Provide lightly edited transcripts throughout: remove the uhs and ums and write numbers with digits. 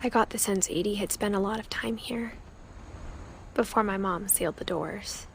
I got the sense Edie had spent a lot of time here, before my mom sealed the doors.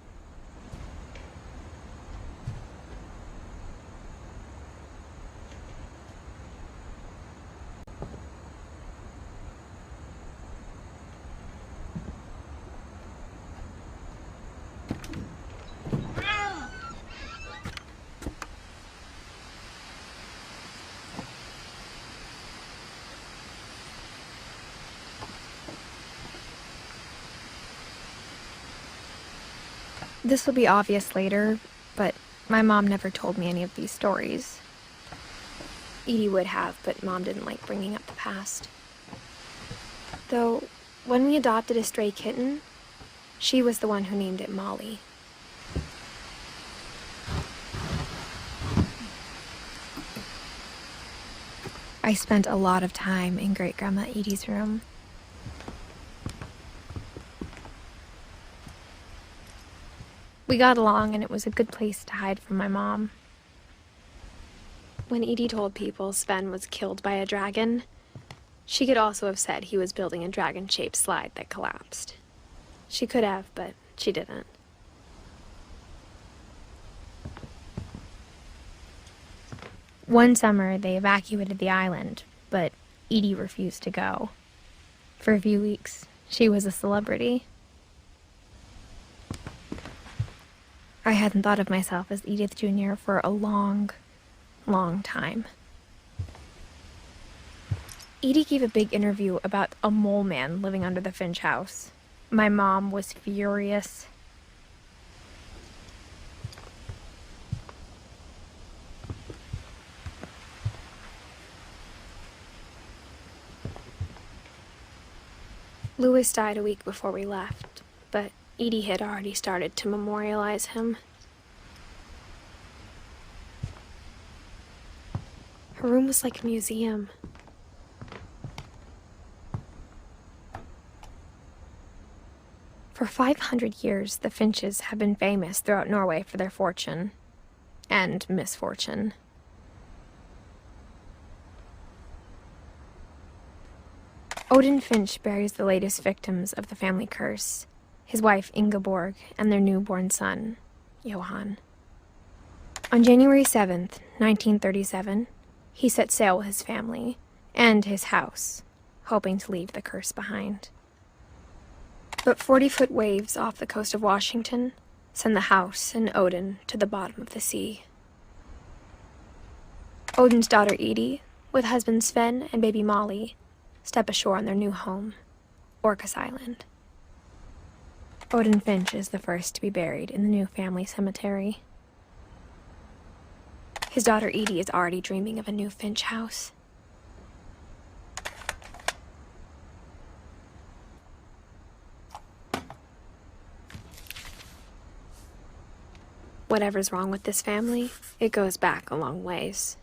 This will be obvious later, but my mom never told me any of these stories. Edie would have, but Mom didn't like bringing up the past. Though, when we adopted a stray kitten, she was the one who named it Molly. I spent a lot of time in Great-Grandma Edie's room. We got along, and it was a good place to hide from my mom. When Edie told people Sven was killed by a dragon, she could also have said he was building a dragon-shaped slide that collapsed. She could have, but she didn't. One summer, they evacuated the island, but Edie refused to go. For a few weeks, she was a celebrity. I hadn't thought of myself as Edith Jr. for a long time. Edie gave a big interview about a mole man living under the Finch house. My mom was furious. Louis died a week before we left, but Edie had already started to memorialize him. Her room was like a museum. For 500 years, the Finches have been famous throughout Norway for their fortune and misfortune. Odin Finch buries the latest victims of the family curse, his wife Ingeborg and their newborn son, Johan. On January 7th, 1937, he set sail with his family and his house, hoping to leave the curse behind. But 40-foot waves off the coast of Washington send the house and Odin to the bottom of the sea. Odin's daughter Edie, with husband Sven and baby Molly, step ashore on their new home, Orcas Island. Odin Finch is the first to be buried in the new family cemetery. His daughter Edie is already dreaming of a new Finch house. Whatever's wrong with this family, it goes back a long ways.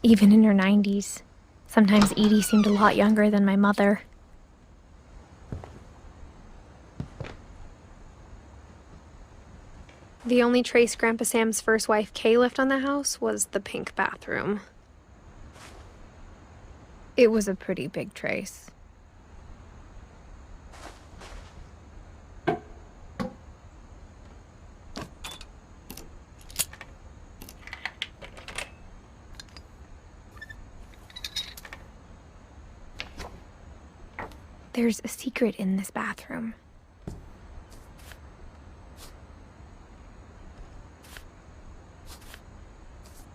Even in her 90s, sometimes Edie seemed a lot younger than my mother. The only trace Grandpa Sam's first wife Kay left on the house was the pink bathroom. It was a pretty big trace. There's a secret in this bathroom.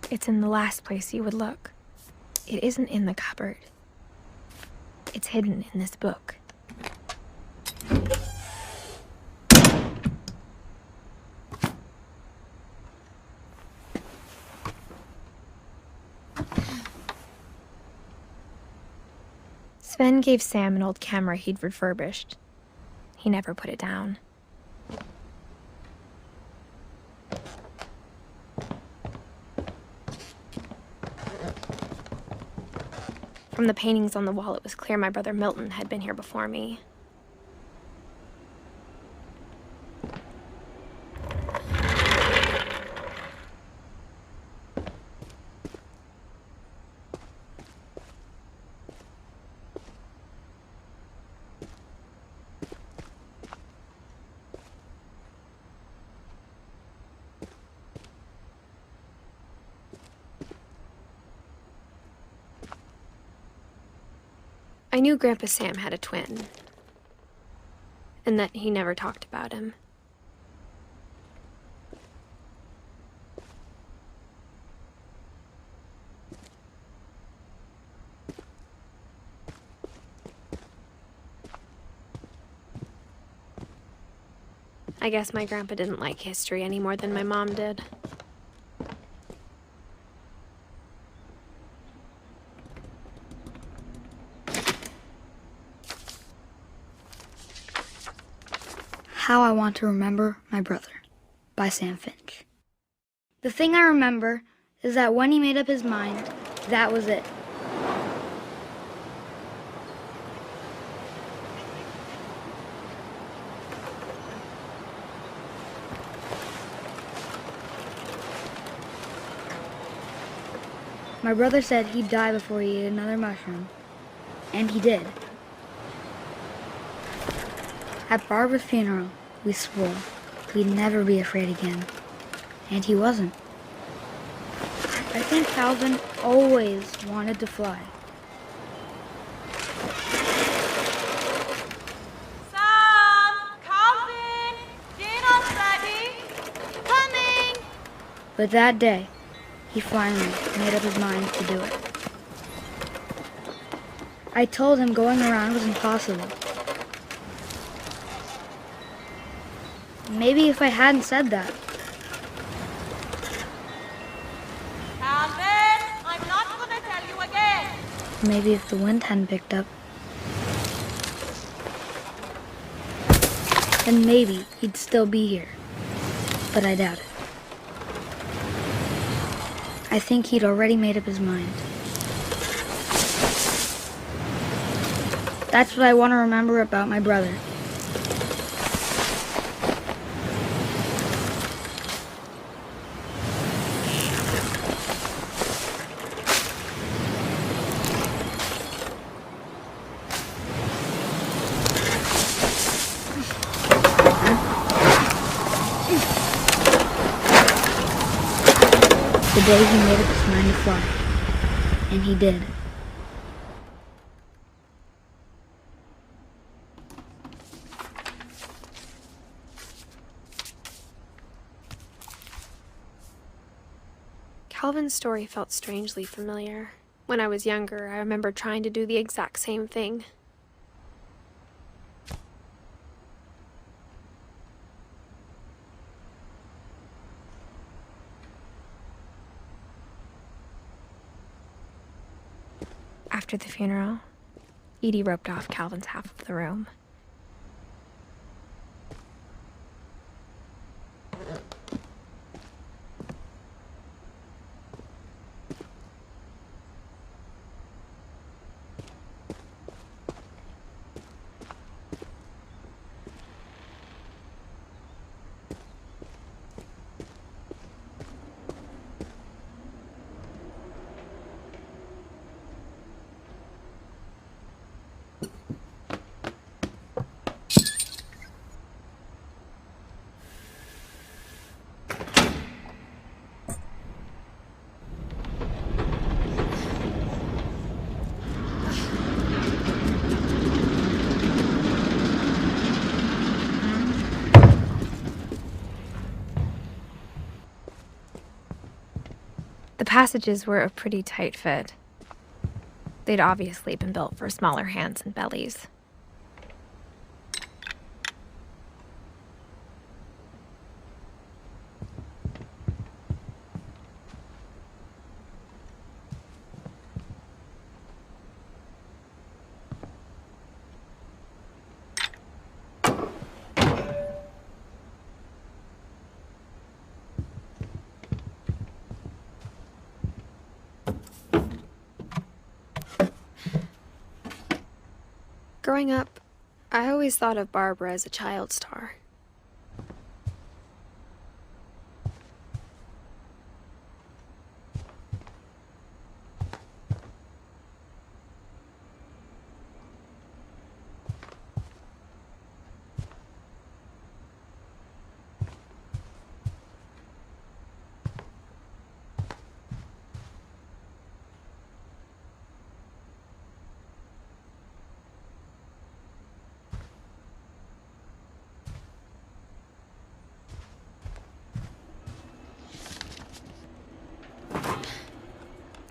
It's in the last place you would look. It isn't in the cupboard. It's hidden in this book. Sven gave Sam an old camera he'd refurbished. he never put it down. From the paintings on the wall, it was clear my brother Milton had been here before me. I knew Grandpa Sam had a twin, and that he never talked about him. I guess my grandpa didn't like history any more than my mom did. How I Want to Remember My Brother by Sam Finch. The thing I remember is that when he made up his mind, that was it. My brother said he'd die before he ate another mushroom, and he did. At Barbara's funeral, we swore we'd never be afraid again, and he wasn't. I think Calvin always wanted to fly. Sam! Calvin! Dinner's ready! Coming! But that day, he finally made up his mind to do it. I told him going around was impossible. Maybe if I hadn't said that. Calvin! I'm not gonna tell you again! Maybe if the wind hadn't picked up. Then maybe he'd still be here. But I doubt it. I think he'd already made up his mind. That's what I want to remember about my brother. The day he made up his mind to fly. And he did. Calvin's story felt strangely familiar. When I was younger, I remember trying to do the exact same thing. After the funeral, Edie roped off Calvin's half of the room. The passages were a pretty tight fit. They'd obviously been built for smaller hands and bellies. Growing up, I always thought of Barbara as a child star.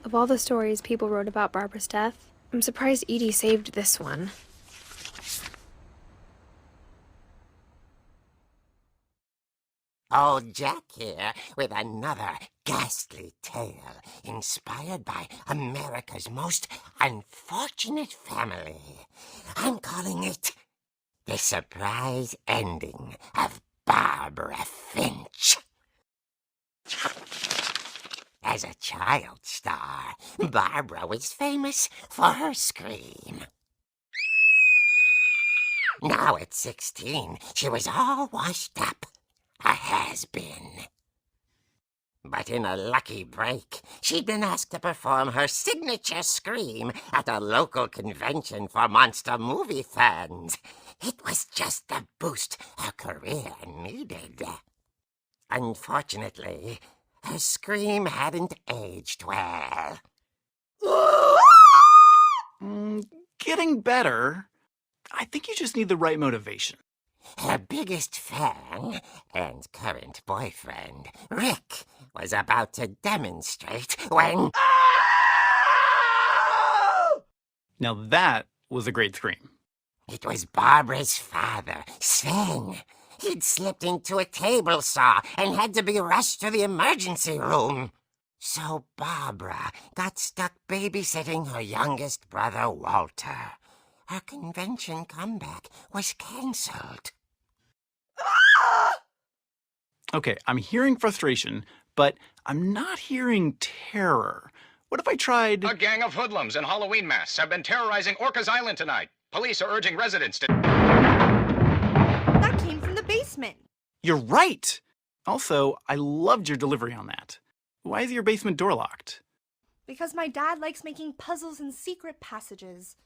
Of all the stories people wrote about Barbara's death, I'm surprised Edie saved this one. Old Jack here with another ghastly tale inspired by America's most unfortunate family. I'm calling it The Surprise Ending of Barbara Finch. As a child star, Barbara was famous for her scream. Now at 16, she was all washed up. A has-been. But in a lucky break, she'd been asked to perform her signature scream at a local convention for monster movie fans. It was just the boost her career needed. Unfortunately, her scream hadn't aged well. Getting better. I think you just need the right motivation. Her biggest fan and current boyfriend, Rick, was about to demonstrate when... Now that was a great scream. It was Barbara's father, Sven. He'd slipped into a table saw and had to be rushed to the emergency room. So Barbara got stuck babysitting her youngest brother, Walter. Her convention comeback was cancelled. Okay, I'm hearing frustration, but I'm not hearing terror. What if I tried... A gang of hoodlums in Halloween masks have been terrorizing Orcas Island tonight. Police are urging residents to... That came from the basement. You're right! Also, I loved your delivery on that. Why is your basement door locked? Because my dad likes making puzzles and secret passages.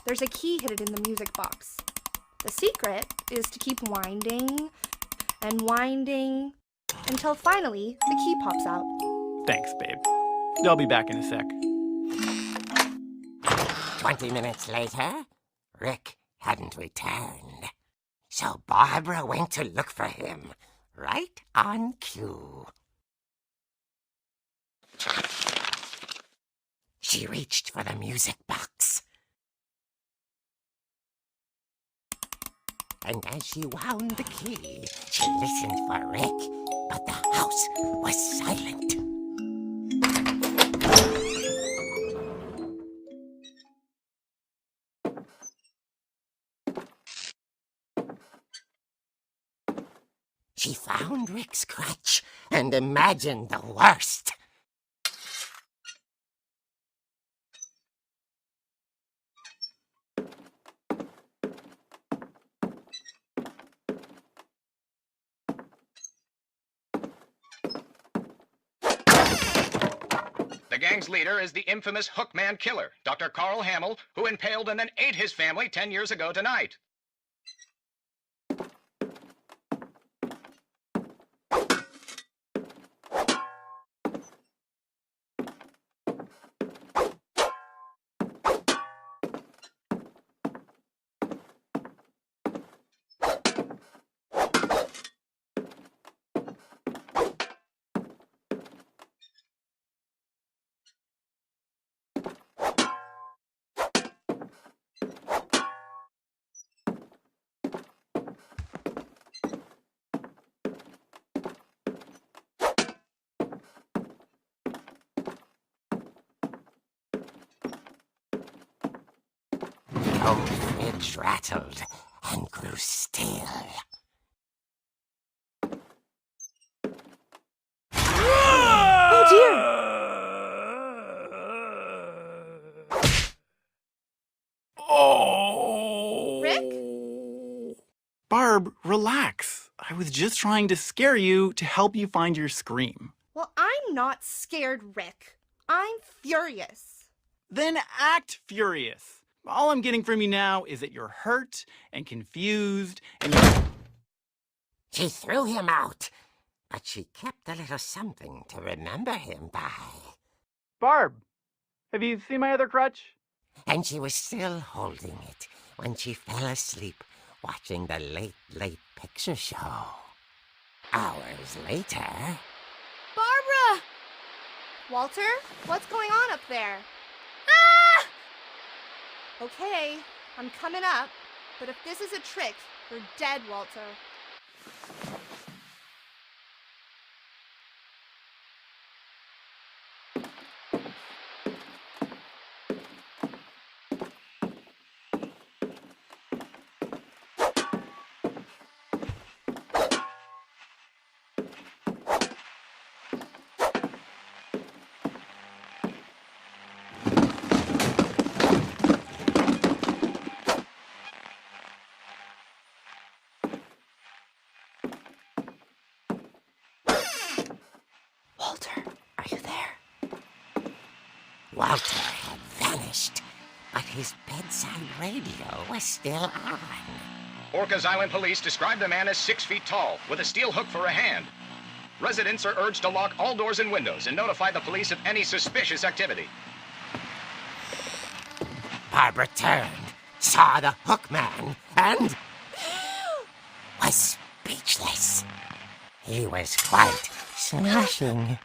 There's a key hidden in the music box. The secret is to keep winding and winding until finally the key pops out. Thanks, babe. I'll be back in a sec. 20 minutes later, Rick hadn't returned. So Barbara went to look for him, right on cue. She reached for the music box. And as she wound the key, she listened for Rick, but the house was silent. She found Rick's crutch and imagined the worst. The gang's leader is the infamous Hookman killer, Dr. Carl Hamill, who impaled and then ate his family 10 years ago tonight. The old fridge rattled and grew still. Oh dear! Oh! relax. I was just trying to scare you to help you find your scream. Well, I'm not scared, Rick. I'm furious. Then act furious. All I'm getting from you now is that you're hurt and confused and She threw him out, but she kept a little something to remember him by. Barb, have you seen my other crutch? And she was still holding it when she fell asleep watching the Late Late Picture Show. Hours later... Barbara! Walter, what's going on up there? Okay, I'm coming up, but if this is a trick, you're dead, Walter. Walter, are you there? Walter had vanished, but his bedside radio was still on. Orcas Island police describe the man as 6 feet tall, with a steel hook for a hand. Residents are urged to lock all doors and windows and notify the police of any suspicious activity. Barbara turned, saw the hook man, and was speechless. He was quite smashing.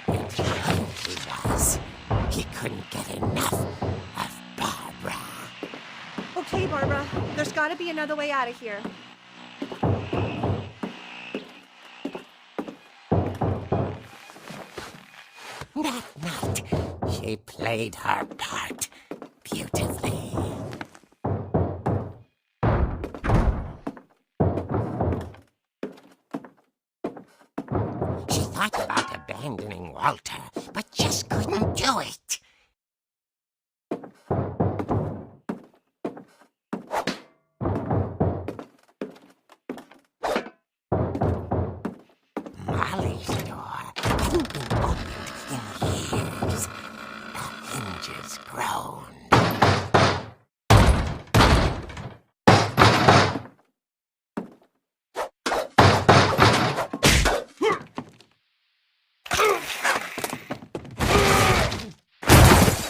And he was. He couldn't get enough of Barbara. Okay, Barbara, there's gotta be another way out of here. That night, she played her part beautifully. She thought about abandoning Walter, but just couldn't do it. Molly's door hadn't been opened in years. The hinges groaned.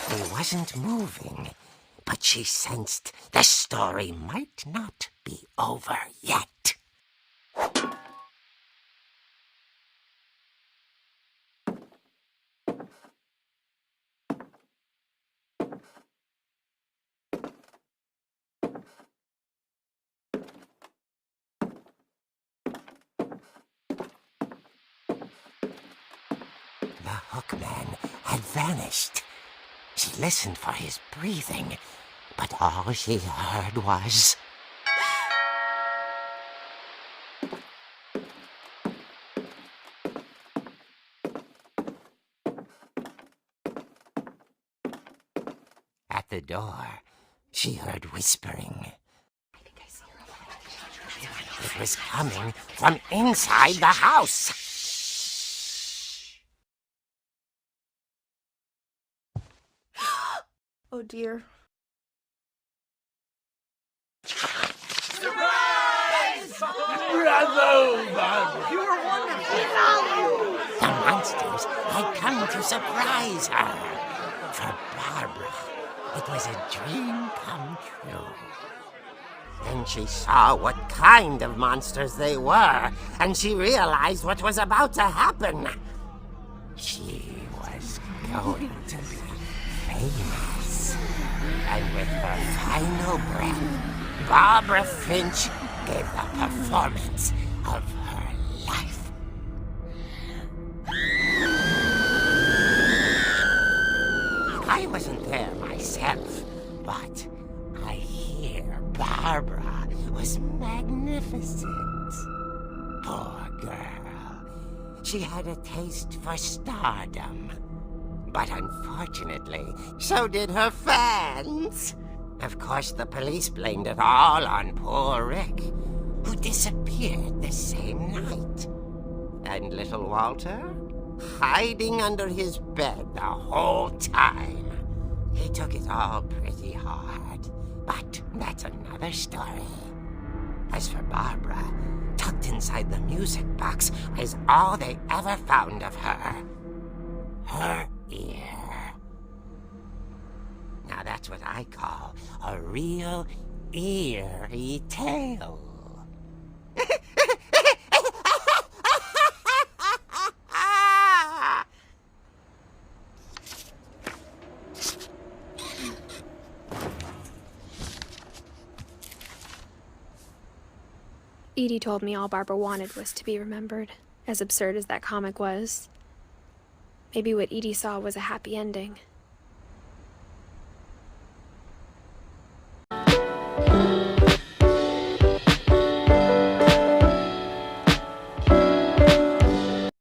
He wasn't moving, but she sensed the story might not be over yet. The hookman had vanished. She listened for his breathing, but all she heard was... At the door, she heard whispering. It was coming from inside the house. Oh dear. The monsters had come to surprise her. For Barbara, it was a dream come true. Then she saw what kind of monsters they were, and she realized what was about to happen. She was going to be famous. And with her final breath, Barbara Finch gave the performance of her life. I wasn't there myself, but I hear Barbara was magnificent. Poor girl. She had a taste for stardom. But unfortunately, so did her fans. Of course, the police blamed it all on poor Rick, who disappeared the same night. And little Walter, hiding under his bed the whole time. He took it all pretty hard, but that's another story. As for Barbara, tucked inside the music box is all they ever found of her. Her ear. Now that's what I call a real eerie tale. Edie told me all Barbara wanted was to be remembered, as absurd as that comic was. Maybe what Edie saw was a happy ending.